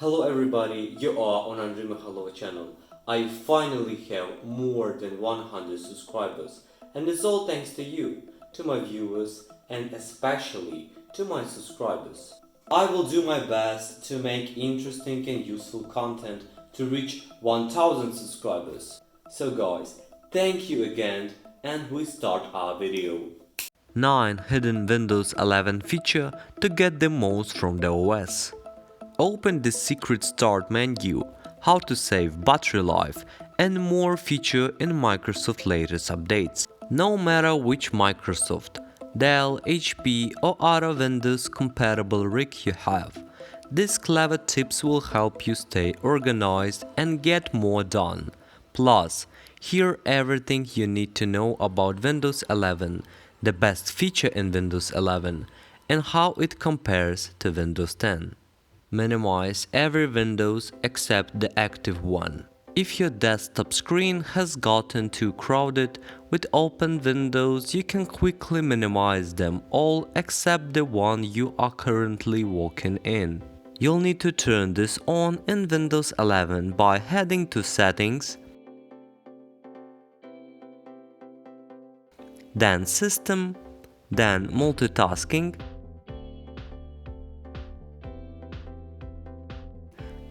Hello everybody, you are on Andriy Mikhailovich channel. I finally have more than 100 subscribers, and it's all thanks to you, to my viewers, and especially to my subscribers. I will do my best to make interesting and useful content to reach 1000 subscribers. So guys, thank you again, and we start our video. 9 hidden Windows 11 feature to get the most from the OS. Open the secret start menu, how to save battery life, and more feature in Microsoft latest updates. No matter which Microsoft, Dell, HP or other Windows compatible rig you have, these clever tips will help you stay organized and get more done. Plus, hear everything you need to know about Windows 11, the best feature in Windows 11, and how it compares to Windows 10. Minimize every Windows except the active one. If your desktop screen has gotten too crowded with open windows, you can quickly minimize them all except the one you are currently working in. You'll need to turn this on in Windows 11 by heading to Settings, then System, then Multitasking,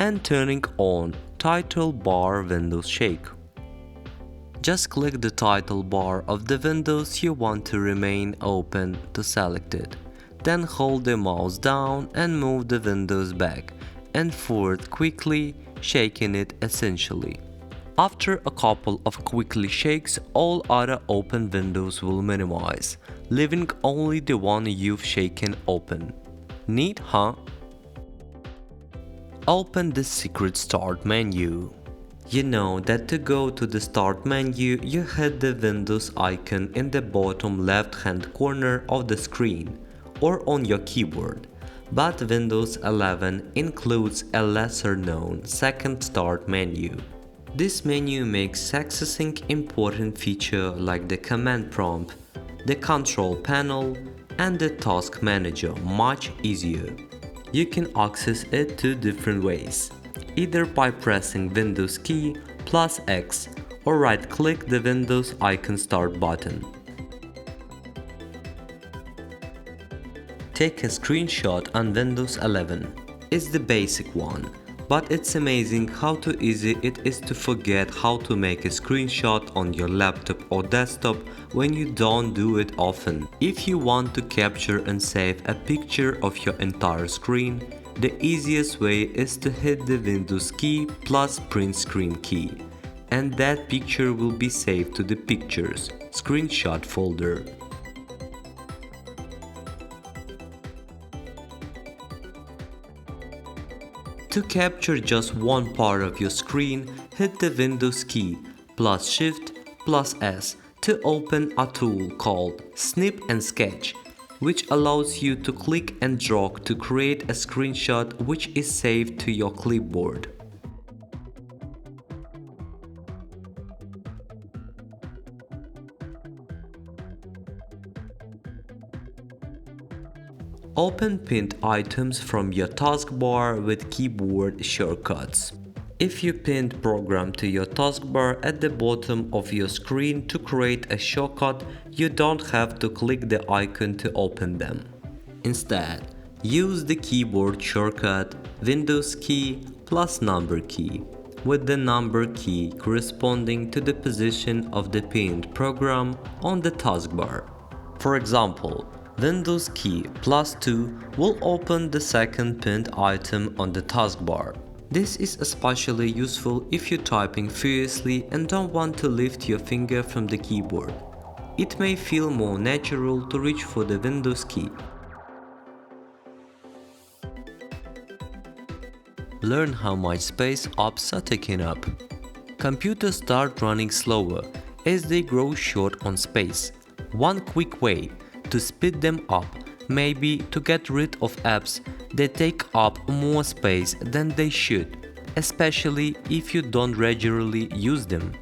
and turning on Title Bar Windows Shake. Just click the title bar of the windows you want to remain open to select it. Then hold the mouse down and move the windows back and forth quickly, shaking it essentially. After a couple of quickly shakes, all other open windows will minimize, leaving only the one you've shaken open. Neat, huh? Open the secret start menu. You know that to go to the start menu, you hit the Windows icon in the bottom left hand corner of the screen or on your keyboard. But Windows 11 includes a lesser known second start menu. This menu makes accessing important features like the command prompt, the control panel, and the task manager much easier. You can access it two different ways, either by pressing Windows key plus X or right-click the Windows icon start button. Take a screenshot on Windows 11. It's the basic one, but it's amazing how too easy it is to forget how to make a screenshot on your laptop or desktop when you don't do it often. If you want to capture and save a picture of your entire screen, the easiest way is to hit the Windows key plus print screen key, and that picture will be saved to the Pictures screenshot folder. To capture just one part of your screen, hit the Windows key plus Shift plus S to open a tool called Snip and Sketch, which allows you to click and drag to create a screenshot which is saved to your clipboard. Open pinned items from your taskbar with keyboard shortcuts. If you pinned program to your taskbar at the bottom of your screen to create a shortcut, you don't have to click the icon to open them. Instead, use the keyboard shortcut Windows key plus number key, with the number key corresponding to the position of the pinned program on the taskbar. For example, Windows key plus 2 will open the second pinned item on the taskbar. This is especially useful if you're typing furiously and don't want to lift your finger from the keyboard. It may feel more natural to reach for the Windows key. Learn how much space apps are taking up. Computers start running slower as they grow short on space. One quick way to speed them up may be to get rid of apps that take up more space than they should, especially if you don't regularly use them.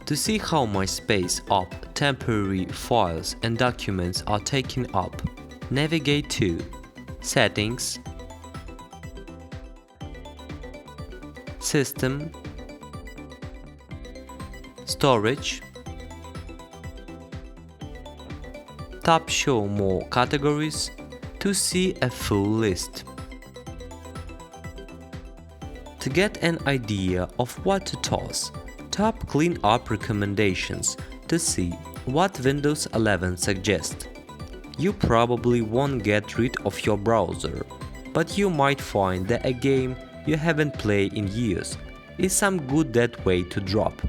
To see how much space app temporary files and documents are taking up, navigate to Settings, System, Storage, tap Show More categories to see a full list. To get an idea of what to toss, tap Clean Up Recommendations to see what Windows 11 suggests. You probably won't get rid of your browser, but you might find that a game you haven't played in years is some good that way to drop.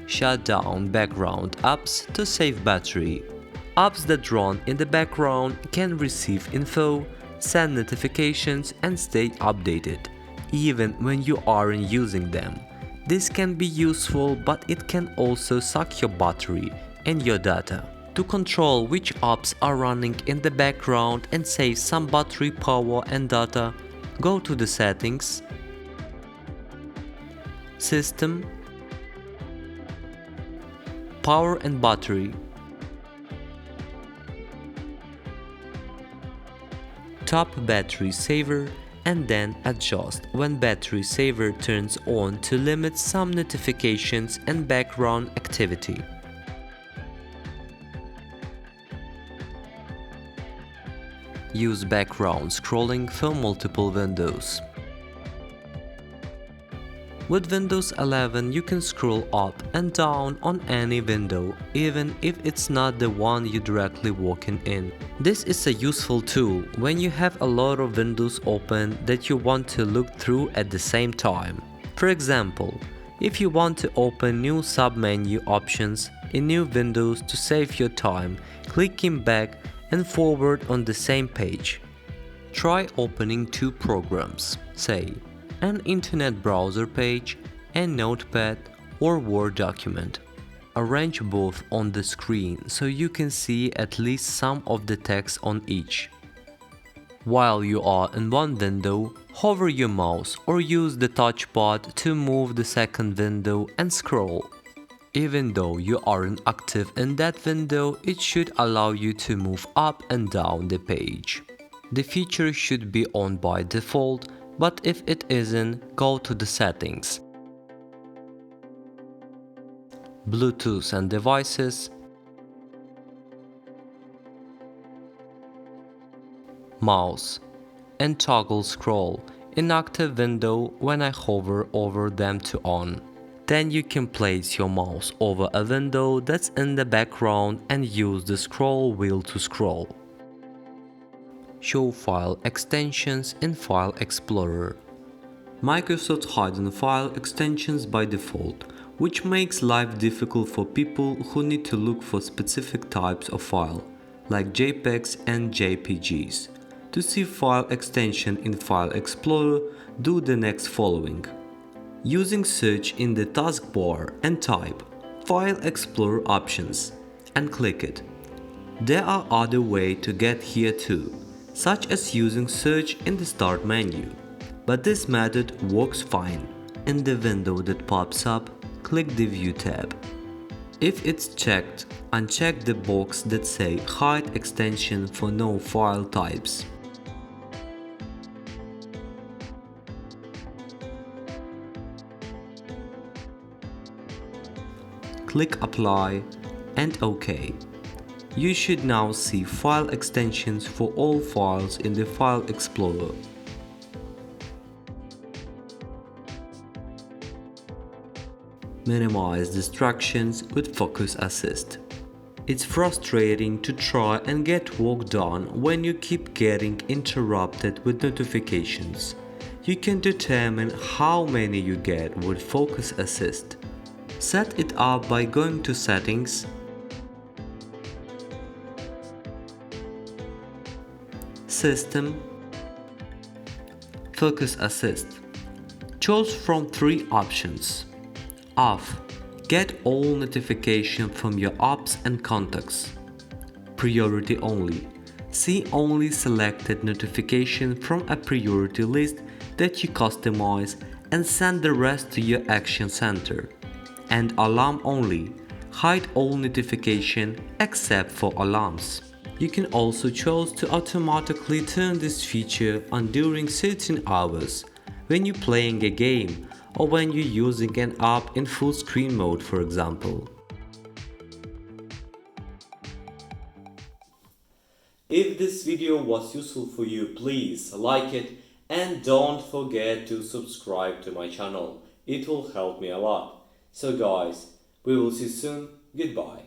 Shut down background apps to save battery. Apps that run in the background can receive info, send notifications and stay updated, even when you aren't using them. This can be useful, but it can also suck your battery and your data. To control which apps are running in the background and save some battery power and data, go to the Settings, System, Power and Battery. Tap Battery Saver and then adjust when Battery Saver turns on to limit some notifications and background activity. Use background scrolling for multiple windows. With Windows 11, you can scroll up and down on any window, even if it's not the one you're directly working in. This is a useful tool when you have a lot of windows open that you want to look through at the same time. For example, if you want to open new submenu options in new windows to save your time, clicking back and forward on the same page. Try opening two programs, say, an internet browser page, a notepad or Word document. Arrange both on the screen so you can see at least some of the text on each. While you are in one window, hover your mouse or use the touchpad to move the second window and scroll. Even though you aren't active in that window, it should allow you to move up and down the page. The feature should be on by default, but if it isn't, go to the Settings, Bluetooth and Devices, Mouse, and toggle Scroll in active window when I hover over them to on. Then you can place your mouse over a window that's in the background and use the scroll wheel to scroll. Show file extensions in File Explorer. Microsoft hides file extensions by default, which makes life difficult for people who need to look for specific types of file, like JPEGs and JPGs. To see file extension in File Explorer, do the next following. Using search in the taskbar and type File Explorer Options and click it. There are other ways to get here too, such as using search in the start menu, but this method works fine. In the window that pops up, click the View tab. If it's checked, uncheck the box that say Hide extension for no file types. Click Apply and OK. You should now see file extensions for all files in the File Explorer. Minimize distractions with Focus Assist. It's frustrating to try and get work done when you keep getting interrupted with notifications. You can determine how many you get with Focus Assist. Set it up by going to Settings, System, Focus Assist. Choose from three options. Off. Get all notifications from your apps and contacts. Priority only. See only selected notifications from a priority list that you customize and send the rest to your action center. And alarm only. Hide all notifications except for alarms. You can also choose to automatically turn this feature on during certain hours when you're playing a game or when you're using an app in full screen mode, for example. If this video was useful for you, please like it and don't forget to subscribe to my channel. It will help me a lot. So guys, we will see you soon. Goodbye.